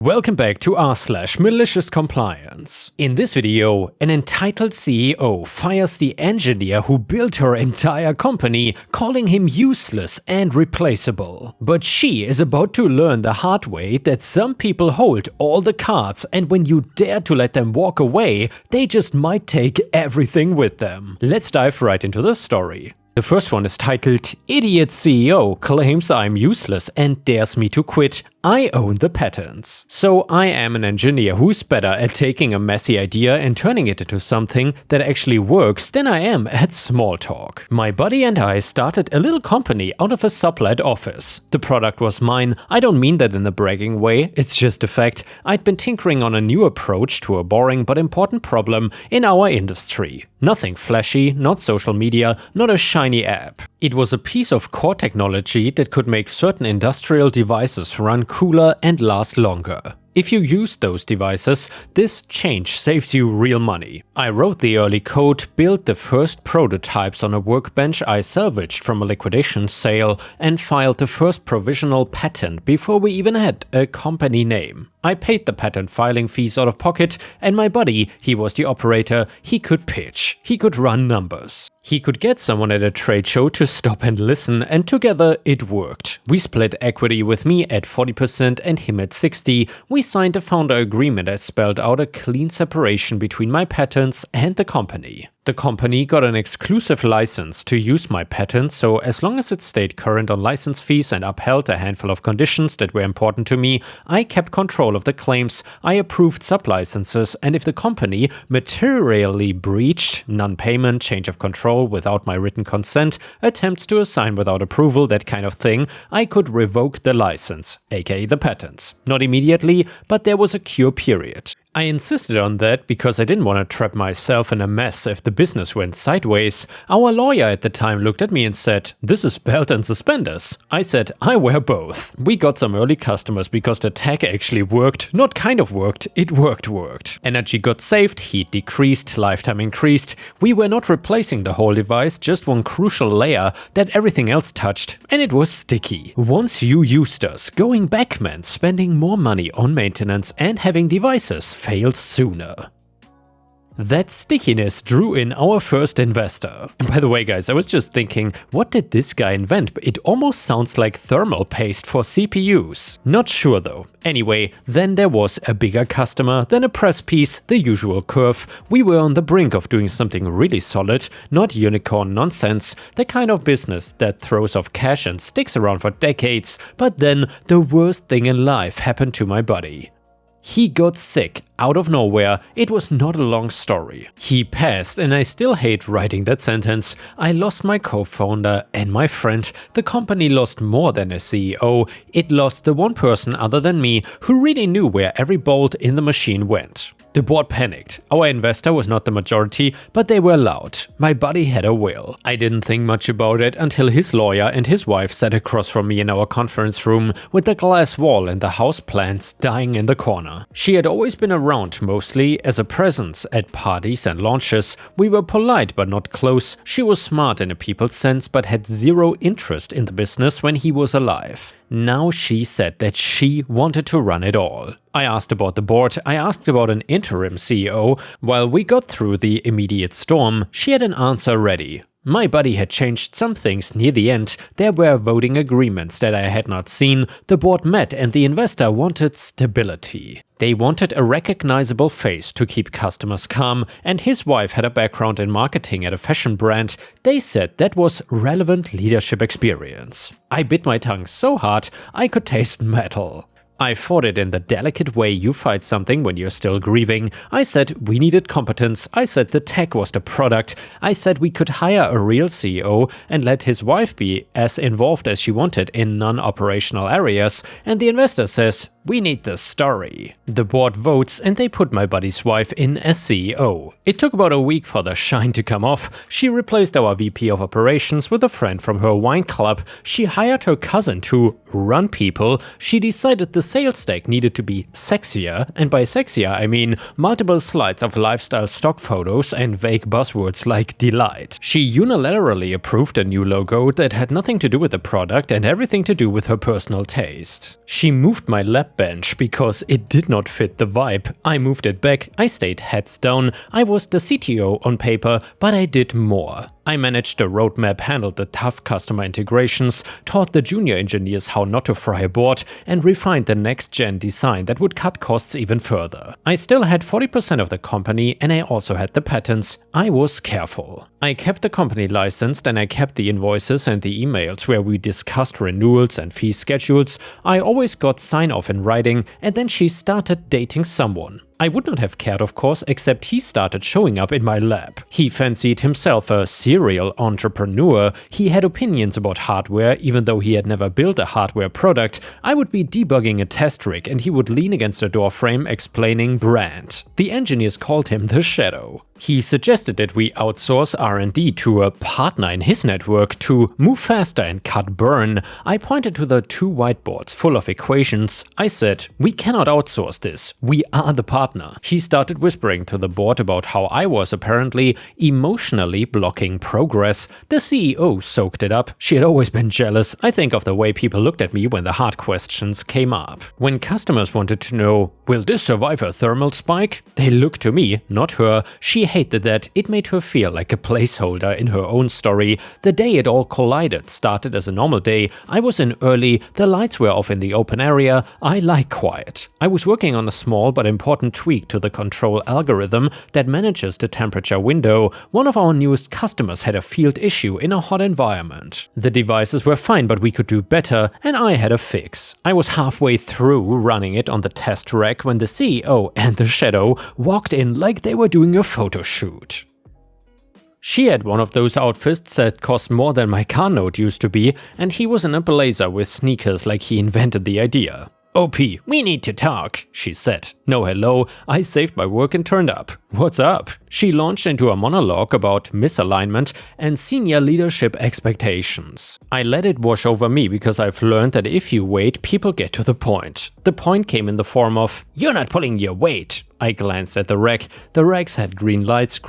Welcome back to r/MaliciousCompliance. In this video, an entitled CEO fires the engineer who built her entire company, calling him useless and replaceable. But she is about to learn the hard way that some people hold all the cards, and when you dare to let them walk away, they just might take everything with them. Let's dive right into the story. The first one is titled, "Idiot CEO claims I'm useless and dares me to quit. I own the patents." So I am an engineer who's better at taking a messy idea and turning it into something that actually works than I am at small talk. My buddy and I started a little company out of a sublet office. The product was mine. I don't mean that in a bragging way, it's just a fact. I'd been tinkering on a new approach to a boring but important problem in our industry. Nothing flashy, not social media, not a shiny app. It was a piece of core technology that could make certain industrial devices run cooler and last longer. If you use those devices, this change saves you real money. I wrote the early code, built the first prototypes on a workbench I salvaged from a liquidation sale, and filed the first provisional patent before we even had a company name. I paid the patent filing fees out of pocket, and my buddy, he was the operator, he could pitch, he could run numbers. He could get someone at a trade show to stop and listen, and together it worked. We split equity with me at 40% and him at 60%. We signed a founder agreement that spelled out a clean separation between my patents and the company. The company got an exclusive license to use my patents, so as long as it stayed current on license fees and upheld a handful of conditions that were important to me, I kept control of the claims, I approved sub-licenses, and if the company materially breached, non-payment, change of control without my written consent, attempts to assign without approval, that kind of thing, I could revoke the license, aka the patents. Not immediately, but there was a cure period. I insisted on that because I didn't want to trap myself in a mess if the business went sideways. Our lawyer at the time looked at me and said, "This is belt and suspenders." I said, "I wear both." We got some early customers because the tech actually worked, not kind of worked, it worked. Energy got saved, heat decreased, lifetime increased. We were not replacing the whole device, just one crucial layer that everything else touched, and it was sticky. Once you used us, going back meant spending more money on maintenance and having devices failed sooner. That stickiness drew in our first investor. And by the way, guys, I was just thinking, what did this guy invent? It almost sounds like thermal paste for CPUs. Not sure though. Anyway, then there was a bigger customer, then a press piece, the usual curve. We were on the brink of doing something really solid, not unicorn nonsense, the kind of business that throws off cash and sticks around for decades. But then the worst thing in life happened to my buddy. He got sick out of nowhere. It was not a long story. He passed, and I still hate writing that sentence. I lost my co-founder and my friend. The company lost more than a CEO. It lost the one person other than me who really knew where every bolt in the machine went. The board panicked. Our investor was not the majority, but they were loud. My buddy had a will. I didn't think much about it until his lawyer and his wife sat across from me in our conference room with the glass wall and the house plants dying in the corner. She had always been around, mostly as a presence at parties and launches. We were polite but not close. She was smart in a people's sense but had zero interest in the business when he was alive. Now she said that she wanted to run it all. I asked about the board, I asked about an interim CEO. While we got through the immediate storm, she had an answer ready. My buddy had changed some things near the end. There were voting agreements that I had not seen. The board met and the investor wanted stability. They wanted a recognizable face to keep customers calm, and his wife had a background in marketing at a fashion brand. They said that was relevant leadership experience. I bit my tongue so hard I could taste metal. I fought it in the delicate way you fight something when you're still grieving. I said we needed competence. I said the tech was the product. I said we could hire a real CEO and let his wife be as involved as she wanted in non-operational areas. And the investor says, "We need the story." The board votes and they put my buddy's wife in as CEO. It took about a week for the shine to come off. She replaced our VP of operations with a friend from her wine club. She hired her cousin to run people. She decided the sales stack needed to be sexier, and by sexier I mean multiple slides of lifestyle stock photos and vague buzzwords like delight. She unilaterally approved a new logo that had nothing to do with the product and everything to do with her personal taste. She moved my lab bench because it did not fit the vibe. I moved it back, I stayed heads down, I was the CTO on paper, but I did more. I managed the roadmap, handled the tough customer integrations, taught the junior engineers how not to fry a board, and refined the next-gen design that would cut costs even further. I still had 40% of the company, and I also had the patents. I was careful. I kept the company licensed, and I kept the invoices and the emails where we discussed renewals and fee schedules. I always got sign-off in writing, and then she started dating someone. I would not have cared, of course, except he started showing up in my lab. He fancied himself a serial entrepreneur. He had opinions about hardware, even though he had never built a hardware product. I would be debugging a test rig and he would lean against a doorframe explaining brand. The engineers called him the Shadow. He suggested that we outsource R&D to a partner in his network to move faster and cut burn. I pointed to the 2 whiteboards full of equations. I said, "We cannot outsource this. We are the partner." He started whispering to the board about how I was apparently emotionally blocking progress. The CEO soaked it up. She had always been jealous, I think, of the way people looked at me when the hard questions came up. When customers wanted to know, "Will this survive a thermal spike?" they looked to me, not her. She hated that. It made her feel like a placeholder in her own story. The day it all collided started as a normal day. I was in early, the lights were off in the open area. I like quiet. I was working on a small but important tweak to the control algorithm that manages the temperature window. One of our newest customers had a field issue in a hot environment. The devices were fine, but we could do better, and I had a fix. I was halfway through running it on the test rack when the CEO and the Shadow walked in like they were doing a photo shoot. She had one of those outfits that cost more than my car note used to be, and he was in a blazer with sneakers like he invented the idea. "OP, we need to talk," she said. No hello, I saved my work and turned up. "What's up?" She launched into a monologue about misalignment and senior leadership expectations. I let it wash over me because I've learned that if you wait, people get to the point. The point came in the form of, "You're not pulling your weight." I glanced at the rack. The racks had green lights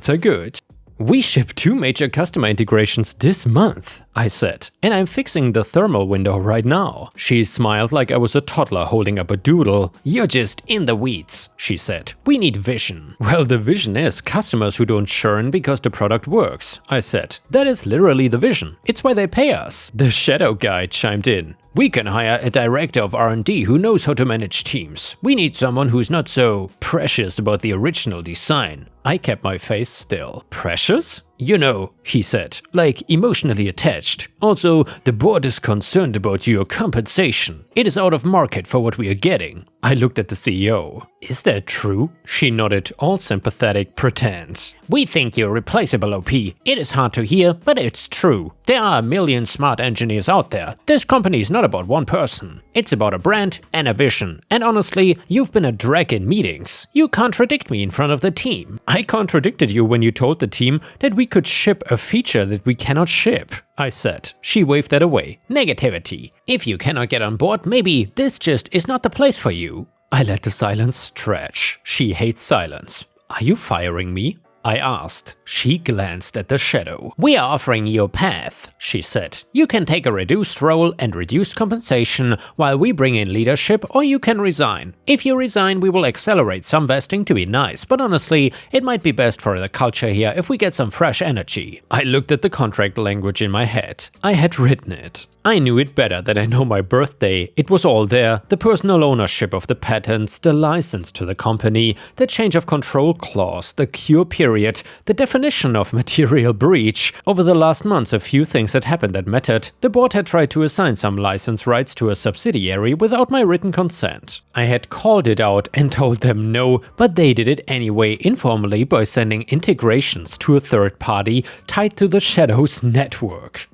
are good. "We ship 2 major customer integrations this month," I said, "and I'm fixing the thermal window right now." She smiled like I was a toddler holding up a doodle. "You're just in the weeds," she said. "We need vision." "Well, the vision is customers who don't churn because the product works," I said. "That is literally the vision. It's why they pay us." The Shadow guy chimed in. "We can hire a director of R&D who knows how to manage teams. We need someone who's not so precious about the original design." I kept my face still. "Precious?" "You know," he said, "like emotionally attached. Also, the board is concerned about your compensation. It is out of market for what we are getting." I looked at the CEO. "Is that true?" She nodded, all sympathetic pretend. "We think you're replaceable, OP. It is hard to hear, but it's true. There are a million smart engineers out there. This company is not about one person. It's about a brand and a vision. And honestly, you've been a drag in meetings. You contradict me in front of the team." "I contradicted you when you told the team that we could ship a feature that we cannot ship," I said. She waved that away. "Negativity. If you cannot get on board, maybe this just is not the place for you." I let the silence stretch. She hates silence. "Are you firing me?" I asked. She glanced at the Shadow. "We are offering you a path," she said. "You can take a reduced role and reduced compensation while we bring in leadership, or you can resign. If you resign, we will accelerate some vesting to be nice, but honestly, it might be best for the culture here if we get some fresh energy." I looked at the contract language in my head. I had written it. I knew it better than I know my birthday. It was all there. The personal ownership of the patents, the license to the company, the change of control clause, the cure period, the definition of material breach. Over the last months, a few things had happened that mattered. The board had tried to assign some license rights to a subsidiary without my written consent. I had called it out and told them no, but they did it anyway, informally by sending integrations to a third party tied to the Shadow's network.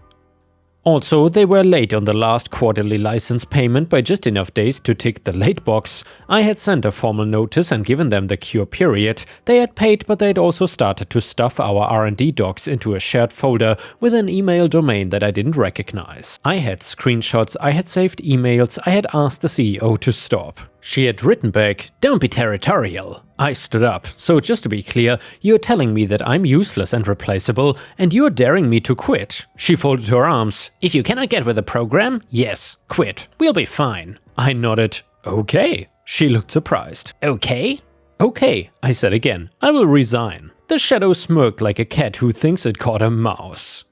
Also, they were late on the last quarterly license payment by just enough days to tick the late box. I had sent a formal notice and given them the cure period. They had paid, but they had also started to stuff our R&D docs into a shared folder with an email domain that I didn't recognize. I had screenshots, I had saved emails, I had asked the CEO to stop. She had written back, "Don't be territorial." I stood up. "So just to be clear, you're telling me that I'm useless and replaceable, and you're daring me to quit." She folded her arms. "If you cannot get with the program, yes, quit. We'll be fine." I nodded. Okay. She looked surprised. Okay? Okay, I said again. I will resign. The shadow smirked like a cat who thinks it caught a mouse.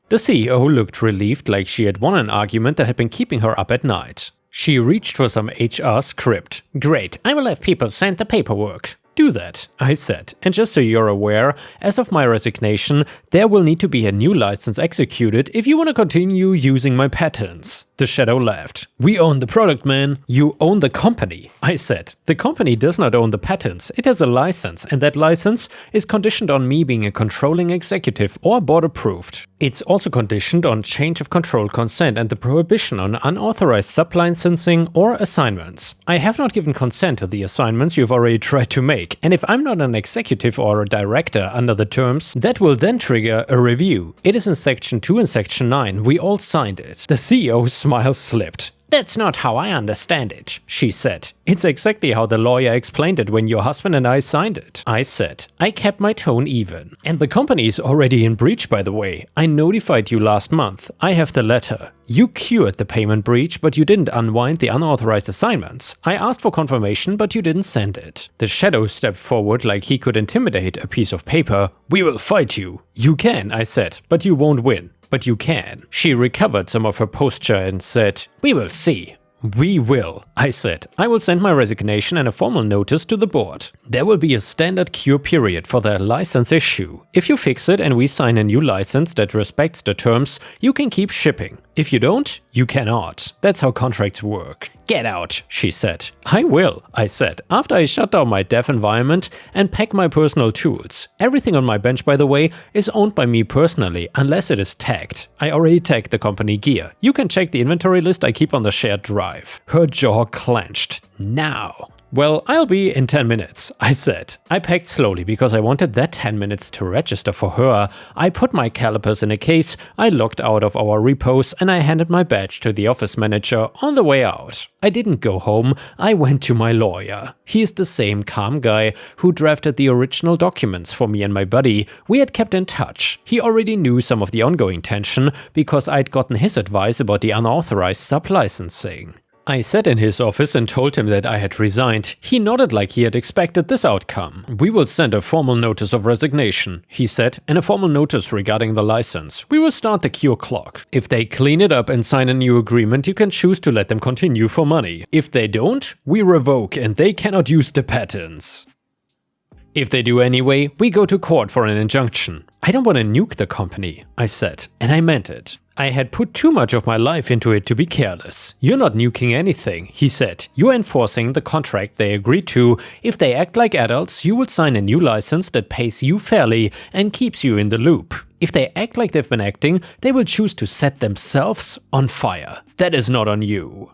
The CEO looked relieved, like she had won an argument that had been keeping her up at night. She reached for some HR script. Great, I will have people send the paperwork. Do that, I said. And just so you're aware, as of my resignation, there will need to be a new license executed if you want to continue using my patents. The shadow laughed. We own the product, man. You own the company, I said. The company does not own the patents. It has a license, and that license is conditioned on me being a controlling executive or board approved. It's also conditioned on change of control consent and the prohibition on unauthorized sub-licensing or assignments. I have not given consent to the assignments you've already tried to make, and if I'm not an executive or a director under the terms, that will then trigger a review. It is in Section 2 and Section 9. We all signed it. The CEO's smile slipped. That's not how I understand it, she said. It's exactly how the lawyer explained it when your husband and I signed it, I said. I kept my tone even. And the company is already in breach, by the way. I notified you last month. I have the letter. You cured the payment breach, but you didn't unwind the unauthorized assignments. I asked for confirmation, but you didn't send it. The shadow stepped forward like he could intimidate a piece of paper. We will fight you. You can, I said, but you won't win. But you can. She recovered some of her posture and said, we will see. We will, I said. I will send my resignation and a formal notice to the board. There will be a standard cure period for the license issue. If you fix it and we sign a new license that respects the terms, you can keep shipping. If you don't, you cannot. That's how contracts work. Get out, she said. I will, I said, after I shut down my dev environment and pack my personal tools. Everything on my bench, by the way, is owned by me personally, unless it is tagged. I already tagged the company gear. You can check the inventory list I keep on the shared drive. Her jaw clenched. Now. Well, I'll be in 10 minutes, I said. I packed slowly because I wanted that 10 minutes to register for her. I put my calipers in a case, I logged out of our repos, and I handed my badge to the office manager on the way out. I didn't go home, I went to my lawyer. He's the same calm guy who drafted the original documents for me and my buddy. We had kept in touch. He already knew some of the ongoing tension because I'd gotten his advice about the unauthorized sub-licensing. I sat in his office and told him that I had resigned. He nodded like he had expected this outcome. We will send a formal notice of resignation, he said, and a formal notice regarding the license. We will start the cure clock. If they clean it up and sign a new agreement, you can choose to let them continue for money. If they don't, we revoke and they cannot use the patents. If they do anyway, we go to court for an injunction. I don't want to nuke the company, I said, and I meant it. I had put too much of my life into it to be careless. You're not nuking anything, he said. You're enforcing the contract they agreed to. If they act like adults, you will sign a new license that pays you fairly and keeps you in the loop. If they act like they've been acting, they will choose to set themselves on fire. That is not on you.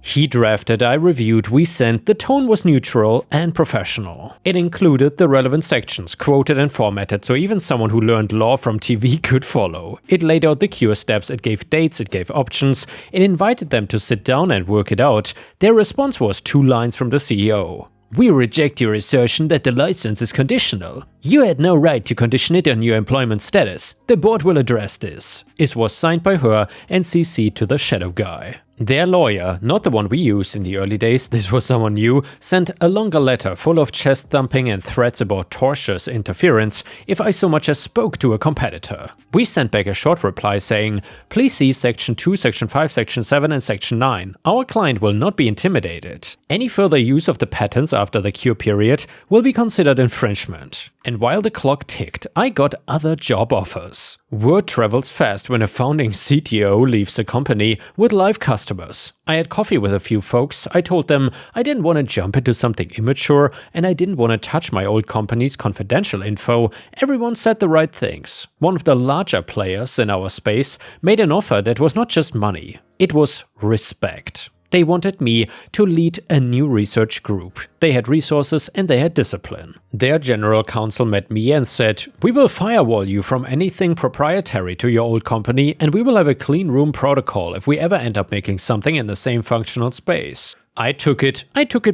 He drafted, I reviewed, we sent. The tone was neutral and professional. It included the relevant sections, quoted and formatted, so even someone who learned law from TV could follow. It laid out the cure steps, it gave dates, it gave options, it invited them to sit down and work it out. Their response was 2 lines from the CEO. We reject your assertion that the license is conditional. You had no right to condition it on your employment status. The board will address this. It was signed by her and CC'd to the shadow guy. Their lawyer, not the one we used in the early days, this was someone new, sent a longer letter full of chest thumping and threats about tortious interference if I so much as spoke to a competitor. We sent back a short reply saying, please see Section 2, Section 5, Section 7 and Section 9. Our client will not be intimidated. Any further use of the patents after the cure period will be considered infringement. And while the clock ticked, I got other job offers. Word travels fast when a founding CTO leaves a company with live customers. I had coffee with a few folks. I told them I didn't want to jump into something immature and I didn't want to touch my old company's confidential info. Everyone said the right things. One of the larger players in our space made an offer that was not just money. It was respect. They wanted me to lead a new research group. They had resources and they had discipline. Their general counsel met me and said, we will firewall you from anything proprietary to your old company and we will have a clean room protocol if we ever end up making something in the same functional space. I took it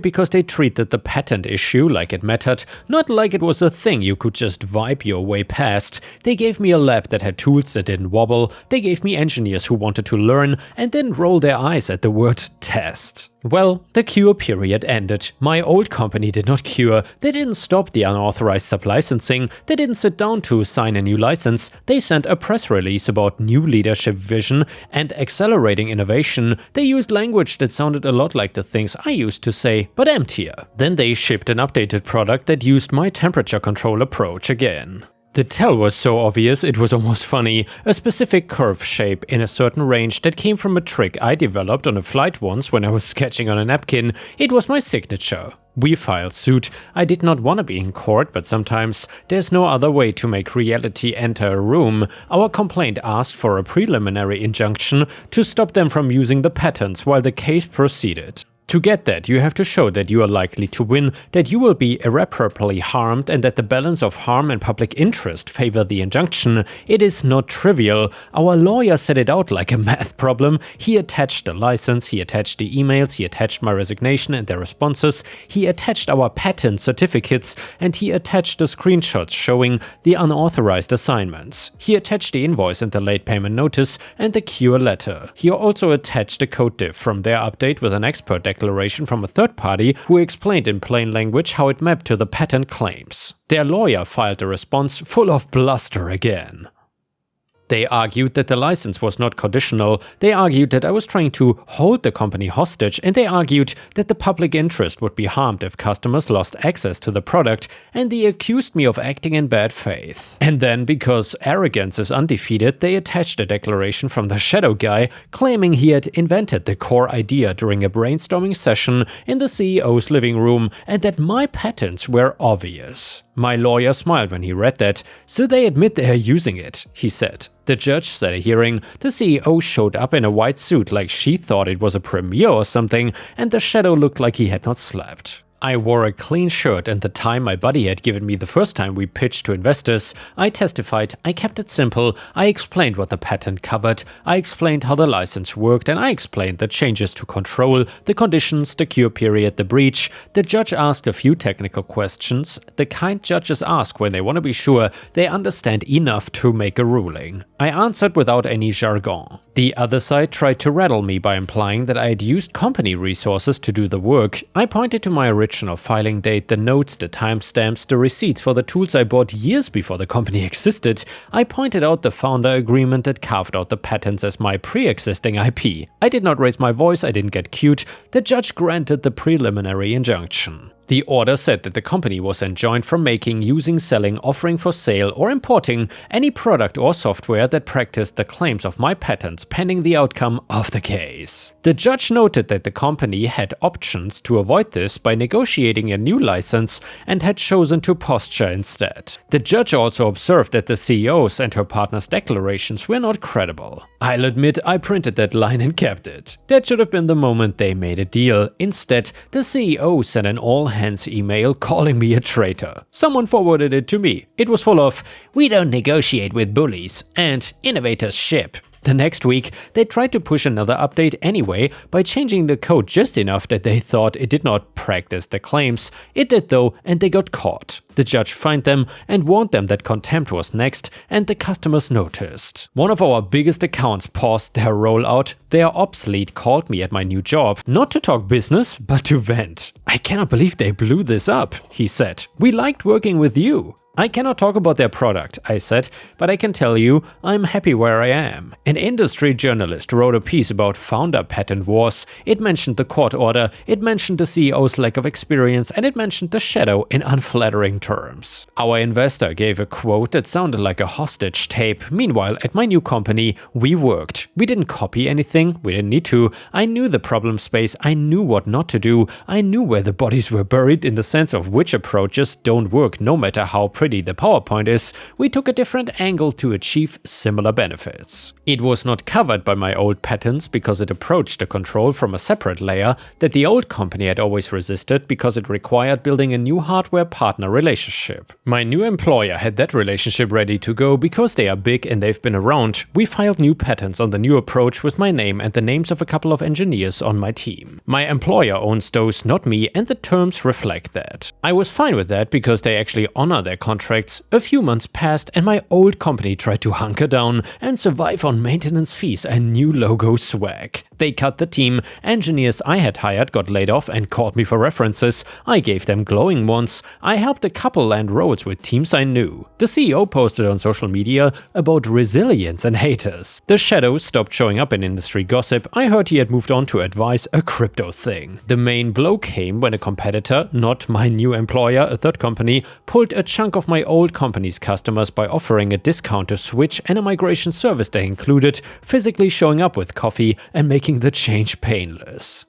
because they treated the patent issue like it mattered, not like it was a thing you could just vibe your way past. They gave me a lab that had tools that didn't wobble, they gave me engineers who wanted to learn and didn't roll their eyes at the word test. Well, the cure period ended. My old company did not cure, they didn't stop the unauthorized sub-licensing, they didn't sit down to sign a new license, they sent a press release about new leadership vision and accelerating innovation. They used language that sounded a lot like the things I used to say, but emptier. Then they shipped an updated product that used my temperature control approach again. The tell was so obvious it was almost funny, a specific curve shape in a certain range that came from a trick I developed on a flight once when I was sketching on a napkin. It was my signature. We filed suit. I did not want to be in court, but sometimes there's no other way to make reality enter a room. Our complaint asked for a preliminary injunction to stop them from using the patents while the case proceeded. To get that, you have to show that you are likely to win, that you will be irreparably harmed, and that the balance of harm and public interest favor the injunction. It is not trivial. Our lawyer set it out like a math problem. He attached the license, he attached the emails, he attached my resignation and their responses, he attached our patent certificates, and he attached the screenshots showing the unauthorized assignments. He attached the invoice and the late payment notice and the cure letter. He also attached a code diff from their update with an expert declaration from a third party who explained in plain language how it mapped to the patent claims. Their lawyer filed a response full of bluster again. They argued that the license was not conditional, they argued that I was trying to hold the company hostage, and they argued that the public interest would be harmed if customers lost access to the product, and they accused me of acting in bad faith. And then, because arrogance is undefeated, they attached a declaration from the shadow guy claiming he had invented the core idea during a brainstorming session in the CEO's living room and that my patents were obvious. My lawyer smiled when he read that. "So they admit they are using it," he said. The judge set a hearing. The CEO showed up in a white suit like she thought it was a premiere or something, and the shadow looked like he had not slept. I wore a clean shirt and the tie my buddy had given me the first time we pitched to investors. I testified, I kept it simple, I explained what the patent covered, I explained how the license worked, and I explained the changes to control, the conditions, the cure period, the breach. The judge asked a few technical questions, the kind judges ask when they want to be sure they understand enough to make a ruling. I answered without any jargon. The other side tried to rattle me by implying that I had used company resources to do the work. I pointed to my original filing date, the notes, the timestamps, the receipts for the tools I bought years before the company existed. I pointed out the founder agreement that carved out the patents as my pre-existing IP. I did not raise my voice, I didn't get cute. The judge granted the preliminary injunction. The order said that the company was enjoined from making, using, selling, offering for sale, or importing any product or software that practiced the claims of my patents pending the outcome of the case. The judge noted that the company had options to avoid this by negotiating a new license and had chosen to posture instead. The judge also observed that the CEO's and her partner's declarations were not credible. I'll admit I printed that line and kept it. That should have been the moment they made a deal. Instead, the CEO sent an all-hands email calling me a traitor. Someone forwarded it to me. It was full of, "We don't negotiate with bullies," and "innovators ship." The next week, they tried to push another update anyway by changing the code just enough that they thought it did not practice the claims. It did though, and they got caught. The judge fined them and warned them that contempt was next, and the customers noticed. One of our biggest accounts paused their rollout. Their ops lead called me at my new job, not to talk business, but to vent. "I cannot believe they blew this up," he said. "We liked working with you." "I cannot talk about their product," I said, "but I can tell you I'm happy where I am." An industry journalist wrote a piece about founder patent wars. It mentioned the court order, it mentioned the CEO's lack of experience, and it mentioned the shadow in unflattering terms. Our investor gave a quote that sounded like a hostage tape. Meanwhile, at my new company, we worked. We didn't copy anything, we didn't need to. I knew the problem space, I knew what not to do, I knew where the bodies were buried in the sense of which approaches don't work no matter how pretty pretty the PowerPoint is, we took a different angle to achieve similar benefits. It was not covered by my old patents because it approached the control from a separate layer that the old company had always resisted because it required building a new hardware partner relationship. My new employer had that relationship ready to go because they are big and they've been around. We filed new patents on the new approach with my name and the names of a couple of engineers on my team. My employer owns those, not me, and the terms reflect that. I was fine with that because they actually honor their contracts. A few months passed and my old company tried to hunker down and survive on maintenance fees and new logo swag. They cut the team, engineers I had hired got laid off and called me for references. I gave them glowing ones. I helped a couple land roads with teams I knew. The CEO posted on social media about resilience and haters. The shadow stopped showing up in industry gossip. I heard he had moved on to advise a crypto thing. The main blow came when a competitor, not my new employer, a third company, pulled a chunk of my old company's customers by offering a discount to switch and a migration service they included, physically showing up with coffee and making the change painless.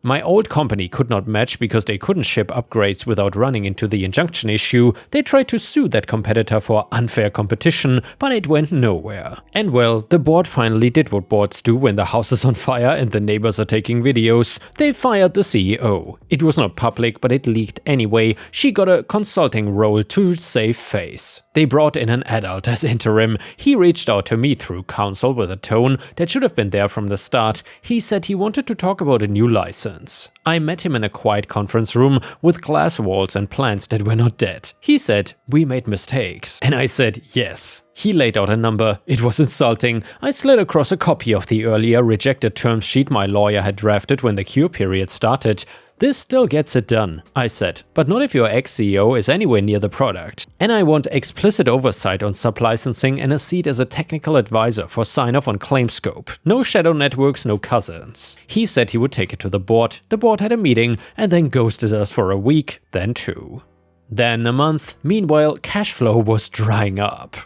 My old company could not match because they couldn't ship upgrades without running into the injunction issue. They tried to sue that competitor for unfair competition, but it went nowhere. And well, the board finally did what boards do when the house is on fire and the neighbors are taking videos. They fired the CEO. It was not public, but it leaked anyway. She got a consulting role to save face. They brought in an adult as interim. He reached out to me through counsel with a tone that should have been there from the start. He said he wanted to talk about a new license. I met him in a quiet conference room with glass walls and plants that were not dead. He said, "We made mistakes." And I said, "Yes." He laid out a number. It was insulting. I slid across a copy of the earlier rejected term sheet my lawyer had drafted when the cure period started. "This still gets it done," I said, "but not if your ex-CEO is anywhere near the product. And I want explicit oversight on sub-licensing and a seat as a technical advisor for sign-off on claim scope. No shadow networks, no cousins." He said he would take it to the board. The board had a meeting and then ghosted us for a week, then 2. Then a month. Meanwhile, cash flow was drying up.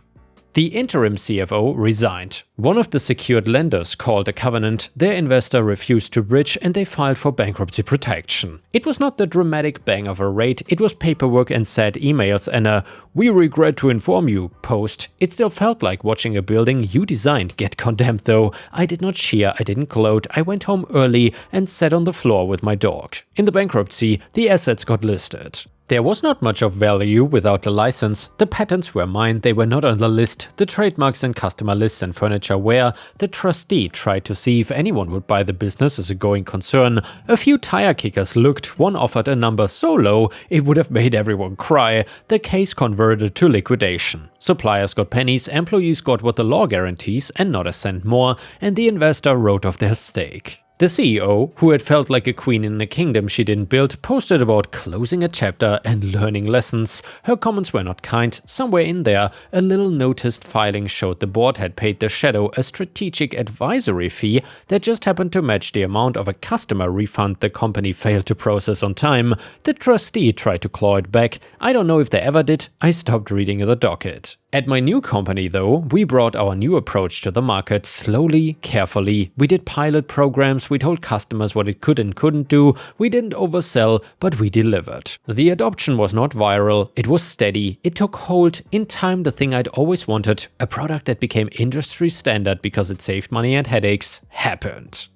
The interim CFO resigned. One of the secured lenders called a covenant, their investor refused to bridge and they filed for bankruptcy protection. It was not the dramatic bang of a raid, it was paperwork and sad emails and a "we regret to inform you" post. It still felt like watching a building you designed get condemned though. I did not cheer, I didn't gloat, I went home early and sat on the floor with my dog. In the bankruptcy, the assets got listed. There was not much of value without the license. The patents were mine, they were not on the list. The trademarks and customer lists and furniture were. The trustee tried to see if anyone would buy the business as a going concern. A few tire kickers looked, one offered a number so low it would have made everyone cry. The case converted to liquidation. Suppliers got pennies, employees got what the law guarantees and not a cent more, and the investor wrote off their stake. The CEO, who had felt like a queen in a kingdom she didn't build, posted about closing a chapter and learning lessons. Her comments were not kind. Somewhere in there, a little noticed filing showed the board had paid the shadow a strategic advisory fee that just happened to match the amount of a customer refund the company failed to process on time. The trustee tried to claw it back. I don't know if they ever did. I stopped reading the docket. At my new company though, we brought our new approach to the market slowly, carefully. We did pilot programs, we told customers what it could and couldn't do, we didn't oversell, but we delivered. The adoption was not viral, it was steady, it took hold. In time, the thing I'd always wanted, a product that became industry standard because it saved money and headaches, happened.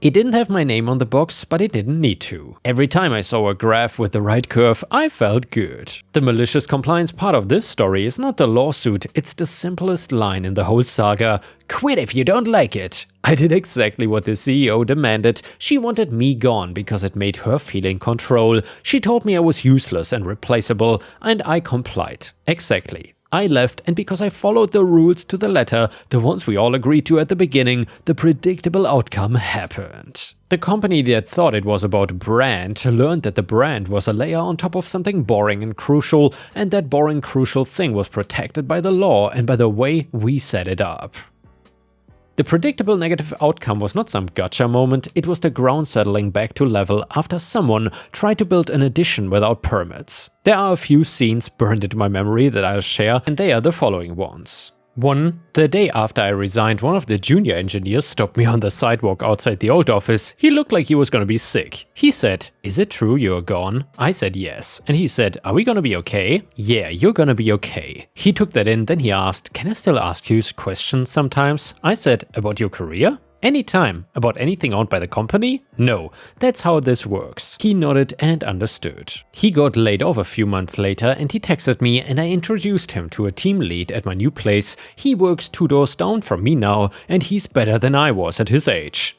It didn't have my name on the box, but it didn't need to. Every time I saw a graph with the right curve, I felt good. The malicious compliance part of this story is not the lawsuit, it's the simplest line in the whole saga. Quit if you don't like it. I did exactly what the CEO demanded. She wanted me gone because it made her feel in control. She told me I was useless and replaceable, and I complied. Exactly. I left, and because I followed the rules to the letter, the ones we all agreed to at the beginning, the predictable outcome happened. The company that thought it was about brand learned that the brand was a layer on top of something boring and crucial, and that boring crucial thing was protected by the law and by the way we set it up. The predictable negative outcome was not some gotcha moment, it was the ground settling back to level after someone tried to build an addition without permits. There are a few scenes burned into my memory that I'll share, and they are the following ones. The day after I resigned, one of the junior engineers stopped me on the sidewalk outside the old office. He looked like he was gonna be sick. He said, "Is it true you're gone?" I said yes. And he said, "Are we gonna be okay?" "Yeah, you're gonna be okay." He took that in, then he asked, "Can I still ask you questions sometimes?" I said, "About your career?" "Anytime. About anything owned by the company?" "No, that's how this works." He nodded and understood. He got laid off a few months later and he texted me and I introduced him to a team lead at my new place. He works 2 doors down from me now and he's better than I was at his age.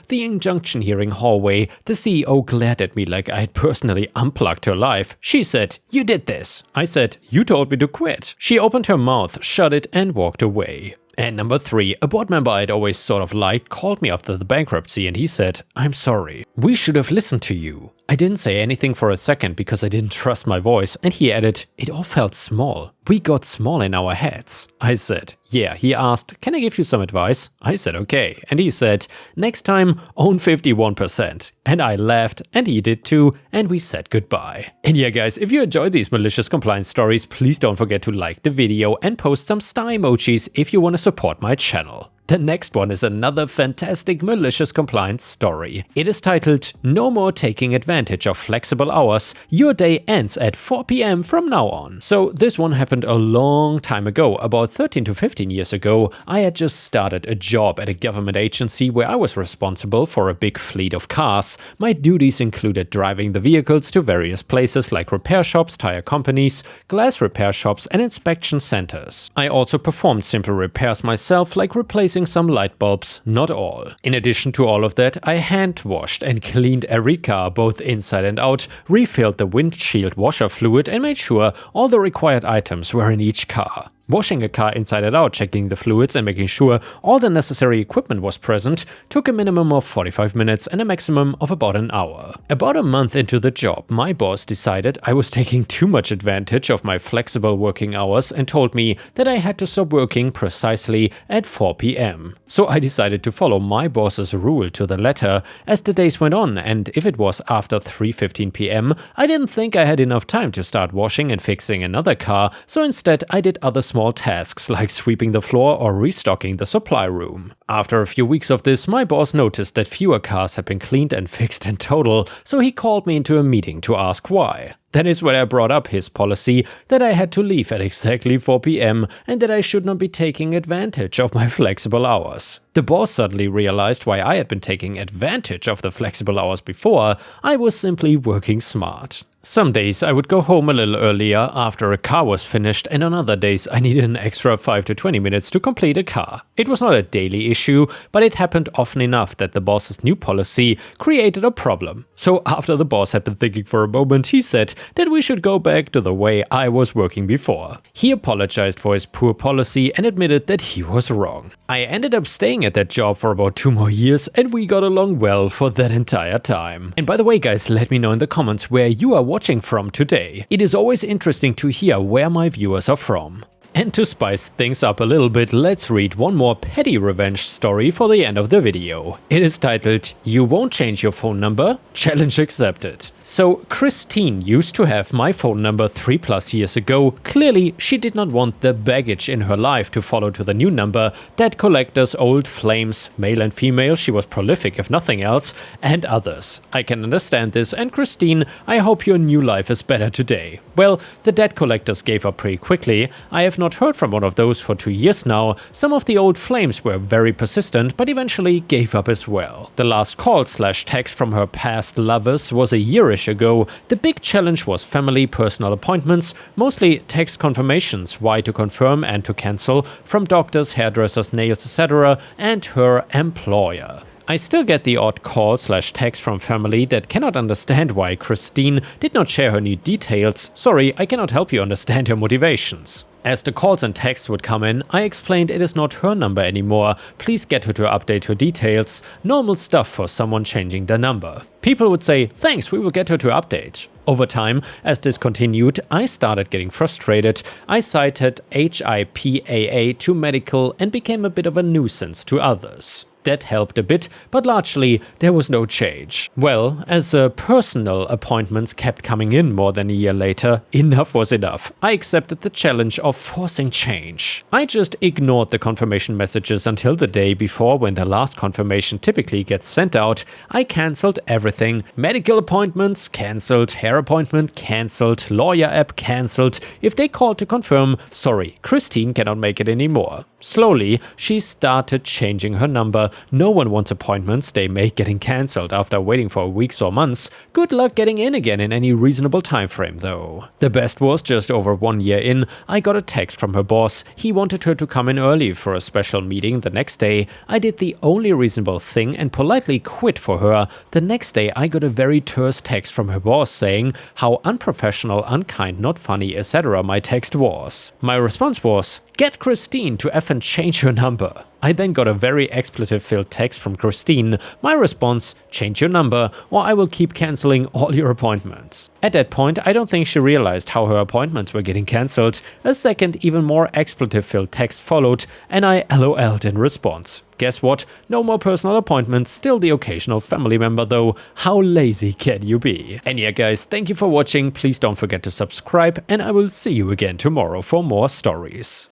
The injunction hearing hallway, the CEO glared at me like I had personally unplugged her life. She said, "You did this." I said, "You told me to quit." She opened her mouth, shut it and walked away. And number 3, a board member I'd always sort of liked called me after the bankruptcy and he said, "I'm sorry, we should have listened to you." I didn't say anything for a second because I didn't trust my voice and he added, "It all felt small. We got small in our heads." I said, "Yeah." He asked, "Can I give you some advice?" I said, "Okay." And he said, "Next time, own 51%. And I laughed and he did too and we said goodbye. And yeah guys, if you enjoyed these malicious compliance stories, please don't forget to like the video and post some star emojis if you want to support my channel. The next one is another fantastic malicious compliance story. It is titled, "No more taking advantage of flexible hours. Your day ends at 4 p.m. from now on." So this one happened a long time ago, about 13 to 15 years ago. I had just started a job at a government agency where I was responsible for a big fleet of cars. My duties included driving the vehicles to various places like repair shops, tire companies, glass repair shops and inspection centers. I also performed simple repairs myself, like replacing some light bulbs, not all. In addition to all of that, I hand washed and cleaned every car both inside and out, refilled the windshield washer fluid and made sure all the required items were in each car. Washing a car inside and out, checking the fluids and making sure all the necessary equipment was present took a minimum of 45 minutes and a maximum of about an hour. About a month into the job, my boss decided I was taking too much advantage of my flexible working hours and told me that I had to stop working precisely at 4 p.m. So I decided to follow my boss's rule to the letter as the days went on, and if it was after 3:15 p.m, I didn't think I had enough time to start washing and fixing another car, so instead I did other small tasks like sweeping the floor or restocking the supply room. After a few weeks of this, my boss noticed that fewer cars had been cleaned and fixed in total, so he called me into a meeting to ask why. That is when I brought up his policy that I had to leave at exactly 4 p.m. and that I should not be taking advantage of my flexible hours. The boss suddenly realized why I had been taking advantage of the flexible hours before. I was simply working smart. Some days I would go home a little earlier after a car was finished, and on other days I needed an extra 5 to 20 minutes to complete a car. It was not a daily issue, but it happened often enough that the boss's new policy created a problem. So after the boss had been thinking for a moment, he said that we should go back to the way I was working before. He apologized for his poor policy and admitted that he was wrong. I ended up staying at that job for about 2 more years and we got along well for that entire time. And by the way guys, let me know in the comments where you are watching from today. It is always interesting to hear where my viewers are from. And to spice things up a little bit, let's read one more petty revenge story for the end of the video. It is titled, "You won't change your phone number? Challenge accepted." So Christine used to have my phone number 3+ years ago. Clearly, she did not want the baggage in her life to follow to the new number. Debt collectors, old flames, male and female, she was prolific if nothing else, and others. I can understand this, and Christine, I hope your new life is better today. Well, the debt collectors gave up pretty quickly. I have not heard from one of those for 2 years now. Some of the old flames were very persistent, but eventually gave up as well. The last call/text from her past lovers was a yearish ago. The big challenge was family, personal appointments, mostly text confirmations, why to confirm and to cancel, from doctors, hairdressers, nails, etc., and her employer. I still get the odd call/text from family that cannot understand why Christine did not share her new details. Sorry, I cannot help you understand her motivations. As the calls and texts would come in, I explained it is not her number anymore. Please get her to update her details. Normal stuff for someone changing their number. People would say, "Thanks, we will get her to update." Over time, as this continued, I started getting frustrated. I cited HIPAA to medical and became a bit of a nuisance to others. That helped a bit, but largely there was no change. Well, as personal appointments kept coming in more than a year later, enough was enough. I accepted the challenge of forcing change. I just ignored the confirmation messages until the day before, when the last confirmation typically gets sent out. I cancelled everything. Medical appointments cancelled, hair appointment cancelled, lawyer app cancelled. If they called to confirm, sorry, Christine cannot make it anymore. Slowly, she started changing her number. No one wants appointments they make getting cancelled after waiting for weeks or months. Good luck getting in again in any reasonable time frame though. The best was, just over 1 year in, I got a text from her boss. He wanted her to come in early for a special meeting the next day. I did the only reasonable thing and politely quit for her. The next day I got a very terse text from her boss saying how unprofessional, unkind, not funny, etc. my text was. My response was, "Get Christine to effing change her number." I then got a very expletive-filled text from Christine. My response, change your number or I will keep cancelling all your appointments. At that point, I don't think she realized how her appointments were getting cancelled. A second, even more expletive-filled text followed, and I LOL'd in response. Guess what? No more personal appointments, still the occasional family member though. How lazy can you be? And yeah guys, thank you for watching, please don't forget to subscribe, and I will see you again tomorrow for more stories.